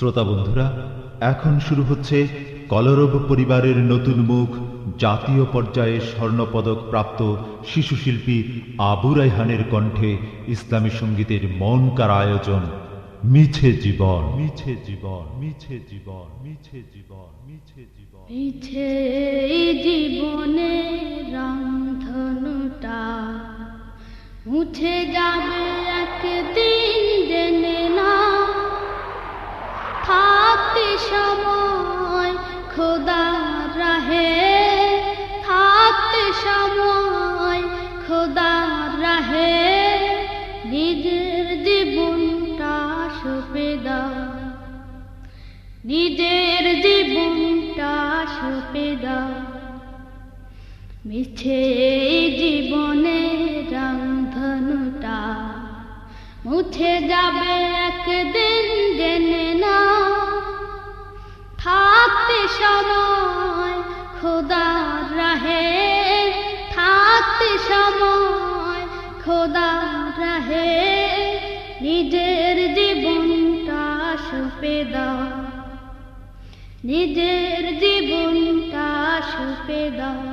শ্রোতা বন্ধুরা, এখন শুরু হচ্ছে কলরব পরিবারের নতুন মুখ, জাতীয় পর্যায়ে স্বর্ণপদক প্রাপ্ত শিশু শিল্পী আবু রায়হানের কণ্ঠে ইসলামী সঙ্গীতের মন কাড়া আয়োজন মিছে জীবন। মিছে জীবন, মিছে জীবন, মিছে জীবন, মিছে জীবন। মিছে জীবনে রামধনুটা মুছে যাবে একদিন, জেনে না থাকতে সময় খোদার রাহে, থাকতে সময় খোদার রাহে নিজের জীবনটা সঁপে দাও, নিজের জীবনটা সঁপে দাও। মিছে জীবনে রামধনুটা মুছে যাবে একদিন, জেনে না থাকতে সময় খোদার রাহে, থাকতে সময় খোদার রাহে নিজের জীবনটা সঁপে দাও, নিজের জীবনটা সঁপে দাও।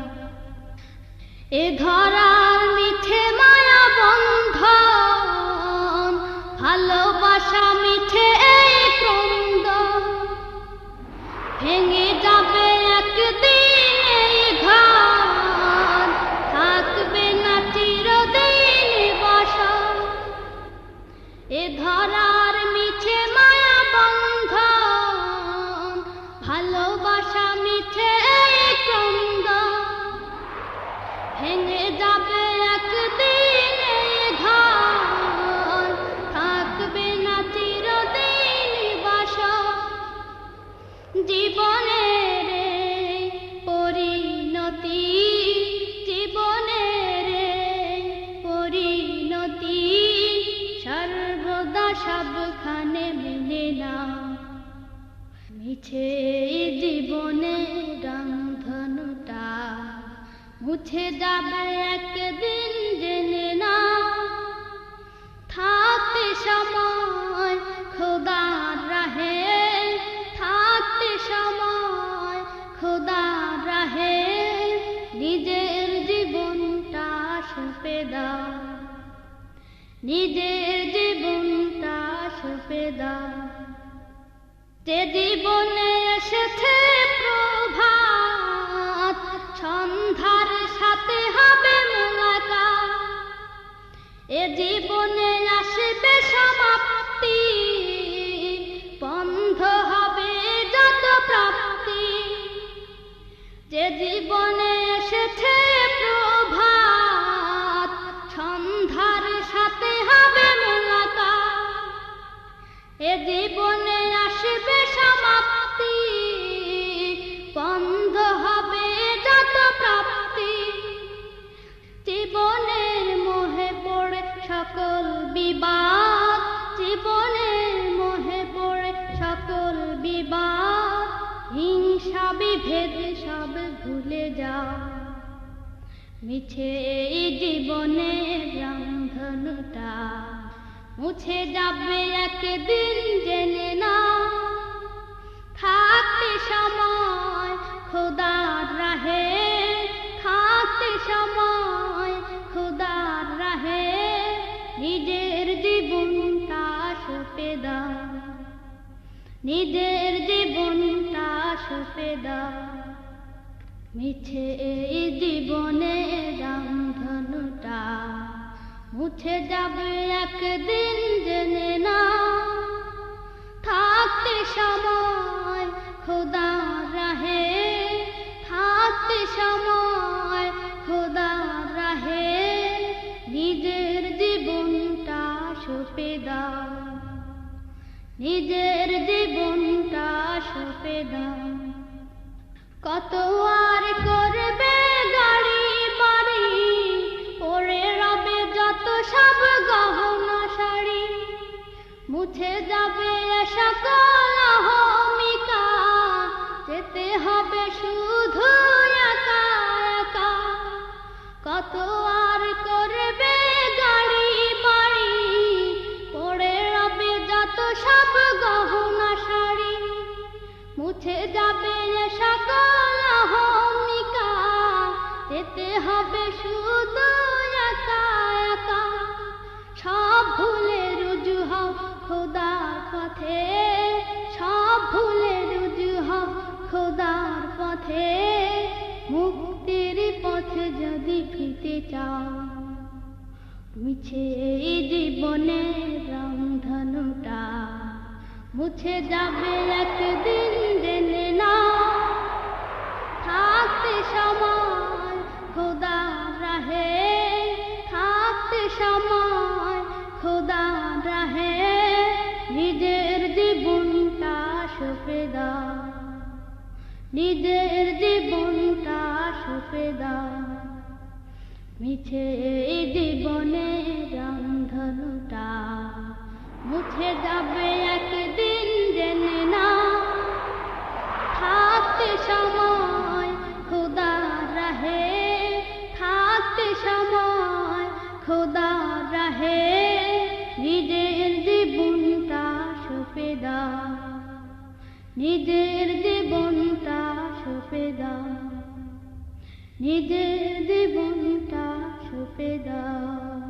এ ধরার মিছে মায়া বন্ধন, ভালোবাসা মিছে এই ক্রন্দন, ভেঙে যাবে একদিন এই ঘর, থাকবে না চিরদিন বাসা। এ ধরার মিছে মায়া বন্ধন, ভালোবাসা মিছে এই ক্রন্দন, ভেঙে যাবে একদিন এই ঘর, থাকবে না চিরদিন বাসা। জীবনের পরিণতি, জীবনের পরিণতি সর্বদা সবখানে মেনে না। মিছে জীবনে রামধনুটা মুছে যাবে একদিন, জেনে না থাকতে সময় খোদার রাহে, থাকতে সময় খোদার রাহে নিজের জীবনটা সঁপে দাও, নিজের জীবনটা সঁপে দাও। যে জীবনে এসেছে প্রভাত, সন্ধ্যার সাথে হবে মোলাকাত, এ জীবনে আসবে সমাপ্তি, বন্ধ হবে যত প্রাপ্তি। যে জীবনে এসেছে প্রভাত, সন্ধ্যার সাথে হবে মোলাকাত, এ জীবনে আসবে সমাপ্তি, বন্ধ হবে যত প্রাপ্তি। জীবনের মোহে পড়ে সকল বিবাদ, জীবনের মোহে পড়ে সকল বিবাদ, হিংসা বিভেদ সব ভুলে যাও। মিছে জীবনে রামধনুটা মুছে যাবে একদিন, জেনে না থাকতে সময় খোদার রাহে, থাকতে সময় খোদার রাহে নিজের জীবনটা সঁপে দাও, নিজের জীবনটা সঁপে দাও। মিছে জীবনে রামধনুটা মুছে যাবে একদিন, জেনে না থাকতে সময় খোদার রাহে, থাকতে সময় খোদার রাহে নিজের জীবনটা সঁপে দাও, নিজের জীবনটা সঁপে দাও। কত আর করবে গাড়ি বাড়ি, পড়ে রবে যত সব গহনা শাড়ি, মুছে যাবে সকল অহমিকা, যেতে হবে শুধু একা একা। কত আর করবে গাড়ি বাড়ি, পড়ে রবে যত সব গহনা শাড়ি, মুছে যাবে সকল অহমিকা, যেতে হবে শুধু একা একা। সব ভুলে রুজু হও খোদার পথে, সব ভুলে রুজু হও খোদার পথে। মুক্তির পথে যদি ফিরতে চাও, মিছে এই জীবনের রংধনুটা মুছে যাবে একদিন, জেনে না। থাকতে সময় খোদার রাহে, থাকতে সময় খোদার রাহে, নিজের জীবনটা সঁপে দাও, নিজের জীবনটা সঁপে দাও। মিছে এই জীবনের রংধনুটা মুছে যাবে একদিন, জেনে না। থাকতে সময় খোদার রাহে, থাকতে সময় খোদার রাহে, নিজের জীবনটা সঁপে দাও, নিজের জীবনটা সঁপে দাও, নিজের জীবনটা সঁপে দাও।